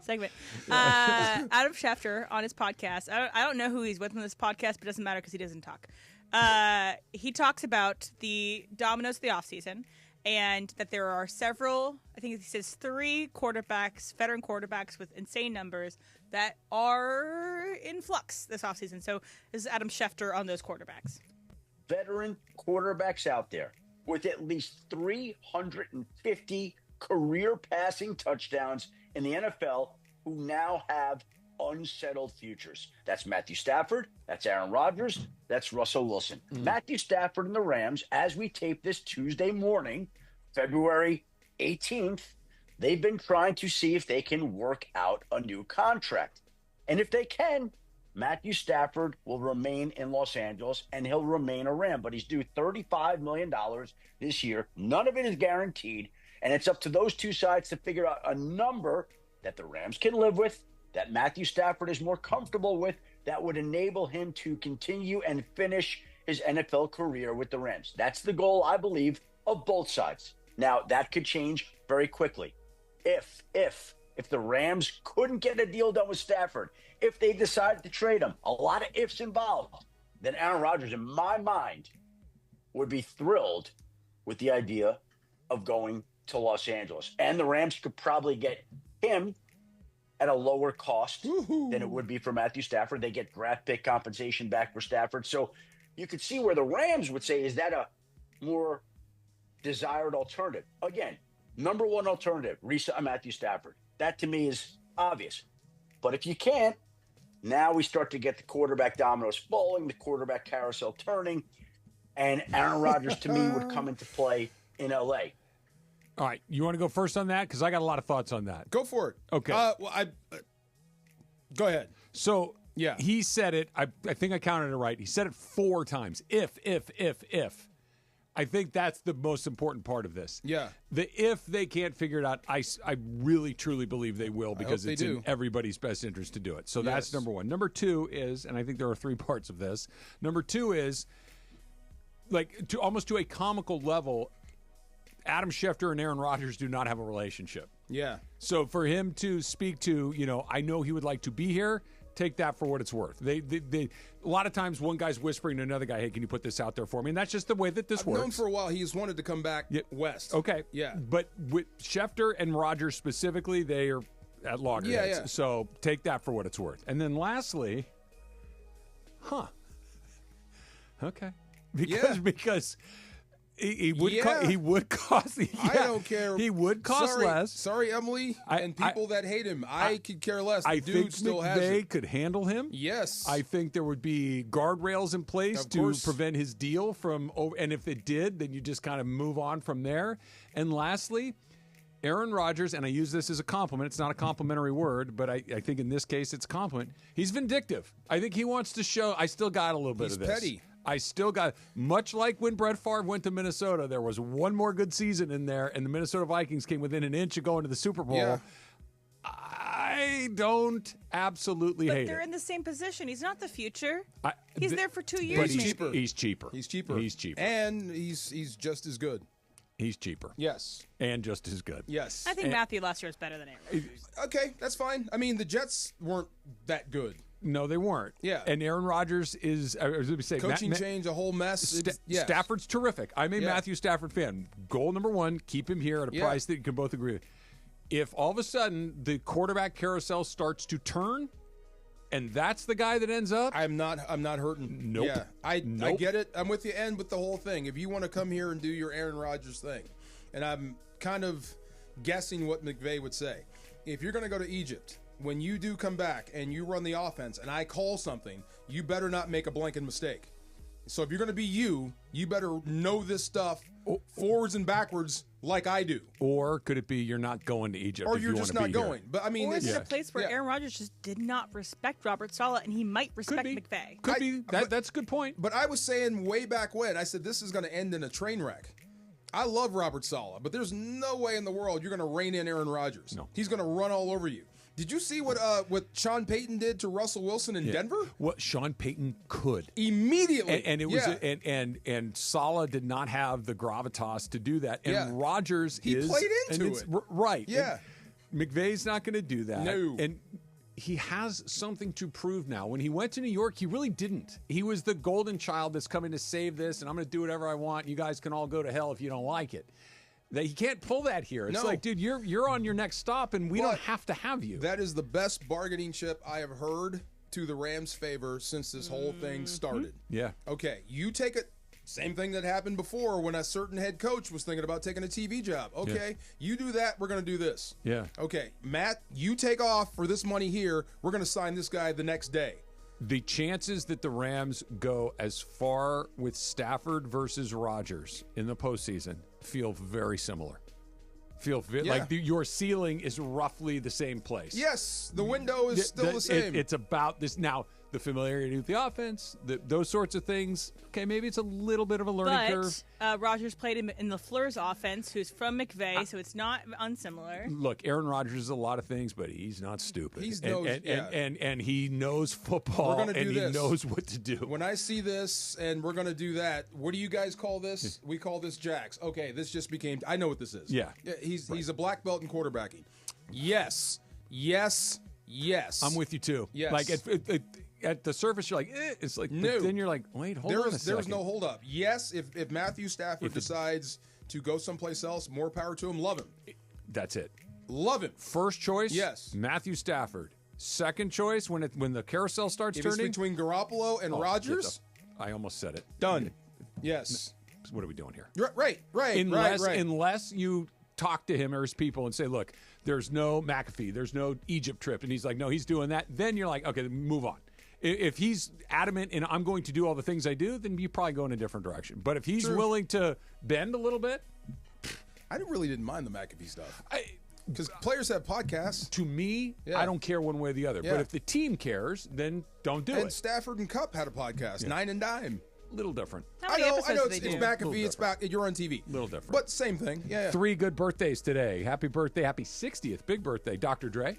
segment. Adam Schefter on his podcast. I don't know who he's with on this podcast, but it doesn't matter because he doesn't talk. He talks about the dominoes of the offseason and that there are several, I think he says 3 quarterbacks, veteran quarterbacks with insane numbers that are in flux this offseason. So this is Adam Schefter on those quarterbacks. Veteran quarterbacks out there with at least 350 career passing touchdowns in the NFL who now have unsettled futures. That's Matthew Stafford. That's Aaron Rodgers. That's Russell Wilson. Matthew Stafford and the Rams, as we tape this Tuesday morning, February 18th, they've been trying to see if they can work out a new contract. And if they can, Matthew Stafford will remain in Los Angeles and he'll remain a Ram. But he's due $35 million this year. None of it is guaranteed. And it's up to those two sides to figure out a number that the Rams can live with, that Matthew Stafford is more comfortable with, that would enable him to continue and finish his NFL career with the Rams. That's the goal, I believe, of both sides. Now, that could change very quickly. If the Rams couldn't get a deal done with Stafford, if they decided to trade him, a lot of ifs involved, then Aaron Rodgers, in my mind, would be thrilled with the idea of going to Los Angeles. And the Rams could probably get him at a lower cost than it would be for Matthew Stafford. They get draft pick compensation back for Stafford. So you could see where the Rams would say, is that a more desired alternative? Again, number one alternative, re-sign Matthew Stafford. That to me is obvious. But if you can't, now we start to get the quarterback dominoes falling, the quarterback carousel turning, and Aaron Rodgers to me would come into play in LA. All right, you want to go first on that? Because I got a lot of thoughts on that. Go for it. Okay. Go ahead. So yeah, he said it. I think I counted it right. He said it 4 times. If. I think that's the most important part of this. Yeah. If they can't figure it out, I really, truly believe they will because it's in everybody's best interest to do it. So that's number one. Number 2 is, and I think there are 3 parts of this. Number 2 is, like, almost to a comical level, Adam Schefter and Aaron Rodgers do not have a relationship. Yeah. So for him to speak to, I know he would like to be here, take that for what it's worth. They a lot of times one guy's whispering to another guy, hey, can you put this out there for me? And that's just the way that this works. I've known for a while he's wanted to come back west. Okay. Yeah. But with Schefter and Rodgers specifically, they are at loggerheads. Yeah. So take that for what it's worth. And then lastly, okay. Because he would cost. I don't care. He would cost less. Sorry, Emily, and people that hate him. I could care less. The dude still has it. McVay could handle him. Yes. I think there would be guardrails in place to prevent his deal from. And if it did, then you just kind of move on from there. And lastly, Aaron Rodgers, and I use this as a compliment. It's not a complimentary word, but I think in this case it's a compliment. He's vindictive. I think he wants to show. I still got a little bit of this. He's petty. I still got, much like when Brett Favre went to Minnesota, there was one more good season in there, and the Minnesota Vikings came within an inch of going to the Super Bowl. Yeah. I don't absolutely hate it. But they're in the same position. He's not the future. He's there for 2 years. But He's cheaper. He's cheaper. And he's just as good. He's cheaper. Yes. And just as good. Yes. I think Matthew last year was better than Aaron. Okay, that's fine. I mean, the Jets weren't that good. No, they weren't. Yeah. And Aaron Rodgers is, I was going to say, coaching change, a whole mess. Stafford's terrific. I'm a Matthew Stafford fan. Goal number 1, keep him here at a price that you can both agree with. If all of a sudden the quarterback carousel starts to turn, and that's the guy that ends up, I'm not hurting. Nope. Yeah, I get it. I'm with you. And with the whole thing, if you want to come here and do your Aaron Rodgers thing, and I'm kind of guessing what McVay would say, if you're going to go to Egypt, when you do come back and you run the offense and I call something, you better not make a blanket mistake. So if you're going to be you better know this stuff forwards and backwards like I do. Or could it be you're not going to Egypt? Or you're just not going. But I mean, or is it a place where Aaron Rodgers just did not respect Robert Saleh, and he might respect McVay? Could be. That's a good point. But I was saying way back when, I said this is going to end in a train wreck. I love Robert Saleh, but there's no way in the world you're going to rein in Aaron Rodgers. No. He's going to run all over you. Did you see what Sean Payton did to Russell Wilson in Denver? What Sean Payton could immediately, and it was and Saleh did not have the gravitas to do that. And Rodgers played into it, right? Yeah. McVay's not going to do that. No. And he has something to prove now. When he went to New York, he really didn't. He was the golden child that's coming to save this, and I'm going to do whatever I want. You guys can all go to hell if you don't like it. That he can't pull that here. It's like, dude, you're on your next stop, and we don't have to have you. That is the best bargaining chip I have heard to the Rams' favor since this whole thing started. Yeah. Okay, you take it. Same thing that happened before when a certain head coach was thinking about taking a TV job. Okay, you do that, we're going to do this. Yeah. Okay, Matt, you take off for this money here. We're going to sign this guy the next day. The chances that the Rams go as far with Stafford versus Rodgers in the postseason feel very similar. Like your ceiling is roughly the same place. Yes, the window is still the same. It's about this now. The familiarity with the offense, those sorts of things. Okay, maybe it's a little bit of a learning curve. Rodgers played him in LaFleur's offense, who's from McVay, so it's not unsimilar. Look, Aaron Rodgers is a lot of things, but he's not stupid. And he knows football, and he knows what to do. When I see this, and we're going to do that, what do you guys call this? We call this jacks. Okay, this just became. I know what this is. Yeah, he's a black belt in quarterbacking. Yes. I'm with you too. Yes. Like at the surface, you're like, it's like, no. Then you're like, wait, hold on a second. There's no hold up. Yes, if Matthew Stafford decides to go someplace else, more power to him. Love him. That's it. Love him. First choice, yes, Matthew Stafford. Second choice, when the carousel starts if turning, it's between Garoppolo and Rodgers. I almost said it. Done. Yes. What are we doing here? Right. Unless you talk to him or his people and say, look, there's no McAfee, there's no Egypt trip, and he's like, no, he's doing that. Then you're like, okay, move on. If he's adamant and I'm going to do all the things I do, then you probably go in a different direction. But if he's willing to bend a little bit, I really didn't mind the McAfee stuff. Because players have podcasts. To me, I don't care one way or the other. Yeah. But if the team cares, then don't do it. And Stafford and Cup had a podcast, 9 and Dime. Little different. I know it's McAfee. It's back. You're on TV. Little different. But same thing. Yeah. 3 good birthdays today. Happy birthday. Happy 60th. Big birthday. Dr. Dre.